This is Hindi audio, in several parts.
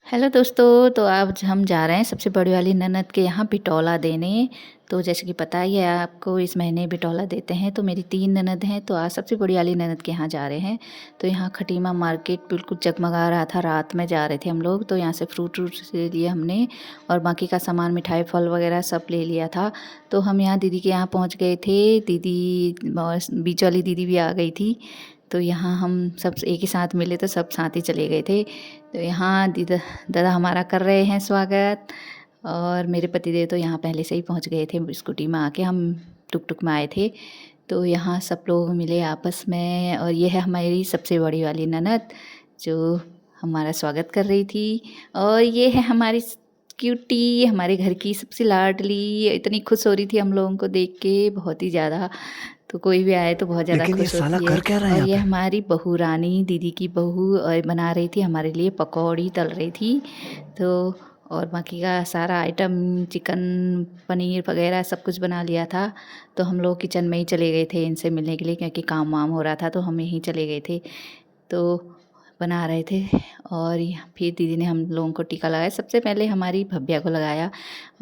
हेलो दोस्तों, तो आज हम जा रहे हैं सबसे बड़ी वाली ननद के यहाँ बिटौला देने। तो जैसे कि पता ही है आपको, इस महीने बिटौला देते हैं। तो मेरी 3 ननद हैं, तो आज सबसे बड़ी वाली ननद के यहाँ जा रहे हैं। तो यहाँ खटीमा मार्केट बिल्कुल जगमगा रहा था, रात में जा रहे थे हम लोग। तो यहाँ से फ्रूट व्रूट ले लिए हमने, और बाकी का सामान मिठाई फल वगैरह सब ले लिया था। तो हम यहाँ दीदी के यहाँ पहुँच गए थे। दीदी और बीच वाली दीदी भी आ गई थी। तो यहाँ हम सब एक ही साथ मिले, तो सब साथ ही चले गए थे। तो यहाँ दादा हमारा कर रहे हैं स्वागत, और मेरे पतिदेव तो यहाँ पहले से ही पहुँच गए थे स्कूटी में आके। हम टुक टुक में आए थे। तो यहाँ सब लोग मिले आपस में, और ये है हमारी सबसे बड़ी वाली ननद जो हमारा स्वागत कर रही थी। और ये है हमारी क्यूटी, हमारे घर की सबसे लाडली। इतनी खुश हो रही थी हम लोगों को देख के, बहुत ही ज़्यादा। तो कोई भी आए तो बहुत ज़्यादा लेकिन ये खुश साला होती है। कर क्या रहा है और यहाँ ये पे? हमारी बहू रानी, दीदी की बहू, और बना रही थी हमारे लिए पकौड़ी, तल रही थी। तो और बाकी का सारा आइटम, चिकन पनीर वगैरह सब कुछ बना लिया था। तो हम लोग किचन में ही चले गए थे इनसे मिलने के लिए, क्योंकि काम वाम हो रहा था, तो हम यहीं चले गए थे। तो बना रहे थे, और फिर दीदी ने हम लोगों को टीका लगाया। सबसे पहले हमारी भव्या को लगाया,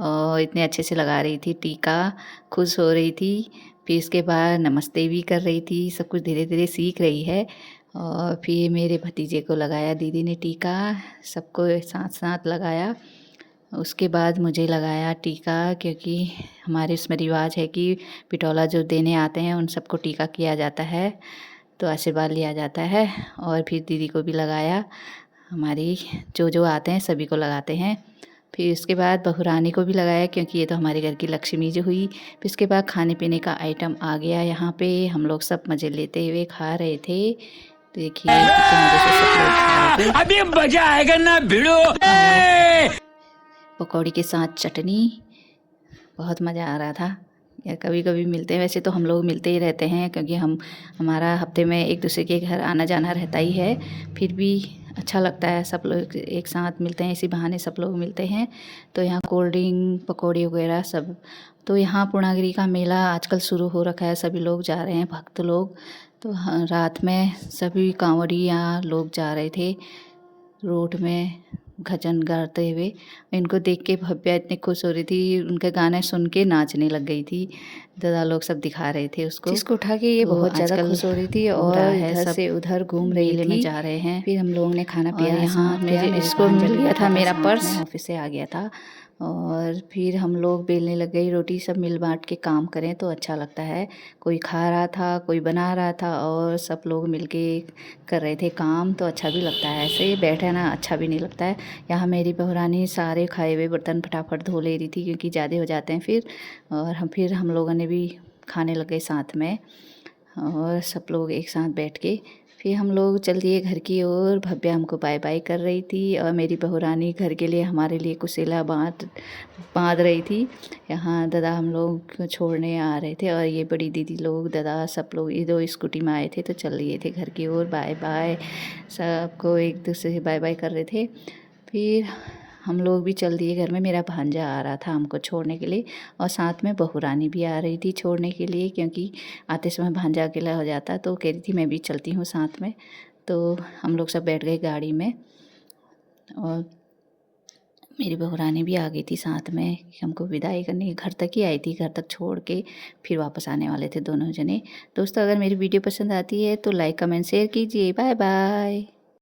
और इतने अच्छे से लगा रही थी टीका, खुश हो रही थी। फिर इसके बाद नमस्ते भी कर रही थी, सब कुछ धीरे धीरे सीख रही है। और फिर मेरे भतीजे को लगाया दीदी ने टीका, सबको साथ साथ लगाया। उसके बाद मुझे लगाया टीका, क्योंकि हमारे इसमें रिवाज है कि बिटौला जो देने आते हैं उन सबको टीका किया जाता है, तो आशीर्वाद लिया जाता है। और फिर दीदी को भी लगाया, हमारी जो आते हैं सभी को लगाते हैं। फिर उसके बाद बहुरानी को भी लगाया, क्योंकि ये तो हमारे घर की लक्ष्मी जो हुई। फिर उसके बाद खाने पीने का आइटम आ गया यहाँ पे, हम लोग सब मज़े लेते हुए खा रहे थे। तो देखिए कितने मज़े से सब लोग खा रहे थे। अभी मजा आएगा ना भिड़ो। पकौड़ी के साथ चटनी, बहुत मज़ा आ रहा था। या कभी कभी मिलते हैं, वैसे तो हम लोग मिलते ही रहते हैं, क्योंकि हमारा हफ्ते में एक दूसरे के घर आना जाना रहता ही है। फिर भी अच्छा लगता है, सब लोग एक साथ मिलते हैं, इसी बहाने सब लोग मिलते हैं। तो यहाँ कोल्ड ड्रिंक पकौड़ी वगैरह सब। तो यहाँ पूर्णागिरी का मेला आजकल शुरू हो रखा है, सभी लोग जा रहे हैं, भक्त लोग। तो रात में सभी कांवड़ियाँ लोग जा रहे थे रोड में भजन गाते हुए। इनको देख के भव्या इतनी खुश हो रही थी, उनके गाने सुन के नाचने लग गई थी। दादा लोग सब दिखा रहे थे उसको, जिसको उठा के ये तो बहुत ज़्यादा आजकल खुश हो रही थी, हो और रहा है इधर सब से उधर घूम रही मेले थी। में जा रहे हैं। फिर हम लोगों ने खाना और पिया, यहाँ मेरे मेरे इसको भांजा मिल भी गया बैठा था मेरा साथ पर्स, में, ऑफिस से आ गया था। और फिर हम लोग बेलने लग गई रोटी, सब मिल बांट के काम करें तो अच्छा लगता है। कोई खा रहा था, कोई बना रहा था, और सब लोग मिलके कर रहे थे काम, तो अच्छा भी लगता है। ऐसे बैठे ना अच्छा भी नहीं लगता है। यहाँ मेरी बहुरानी सारे खाए हुए बर्तन फटाफट धो ले रही थी, क्योंकि ज़्यादा हो जाते हैं फिर। और हम लोगों ने भी खाने लग गए साथ में, और सब लोग एक साथ बैठ के। फिर हम लोग चल दिए घर की ओर। भव्या हमको बाय बाय कर रही थी, और मेरी बहुरानी घर के लिए हमारे लिए कुसेला बांध रही थी। यहाँ दादा हम लोग को छोड़ने आ रहे थे, और ये बड़ी दीदी लोग, दादा, सब लोग ये 2 स्कूटी में आए थे, तो चल लिए थे घर की ओर। बाय बाय, सबको एक दूसरे से बाय बाय कर रहे थे। फिर हम लोग भी चल दिए घर में। मेरा भांजा आ रहा था हमको छोड़ने के लिए, और साथ में बहुरानी भी आ रही थी छोड़ने के लिए, क्योंकि आते समय भांजा अकेला हो जाता, तो कह रही थी मैं भी चलती हूँ साथ में। तो हम लोग सब बैठ गए गाड़ी में, और मेरी बहुरानी भी आ गई थी साथ में, हमको विदाई करने। घर तक ही आई थी, घर तक छोड़ के फिर वापस आने वाले थे दोनों जने। दोस्तों, अगर मेरी वीडियो पसंद आती है तो लाइक कमेंट शेयर कीजिए। Bye bye.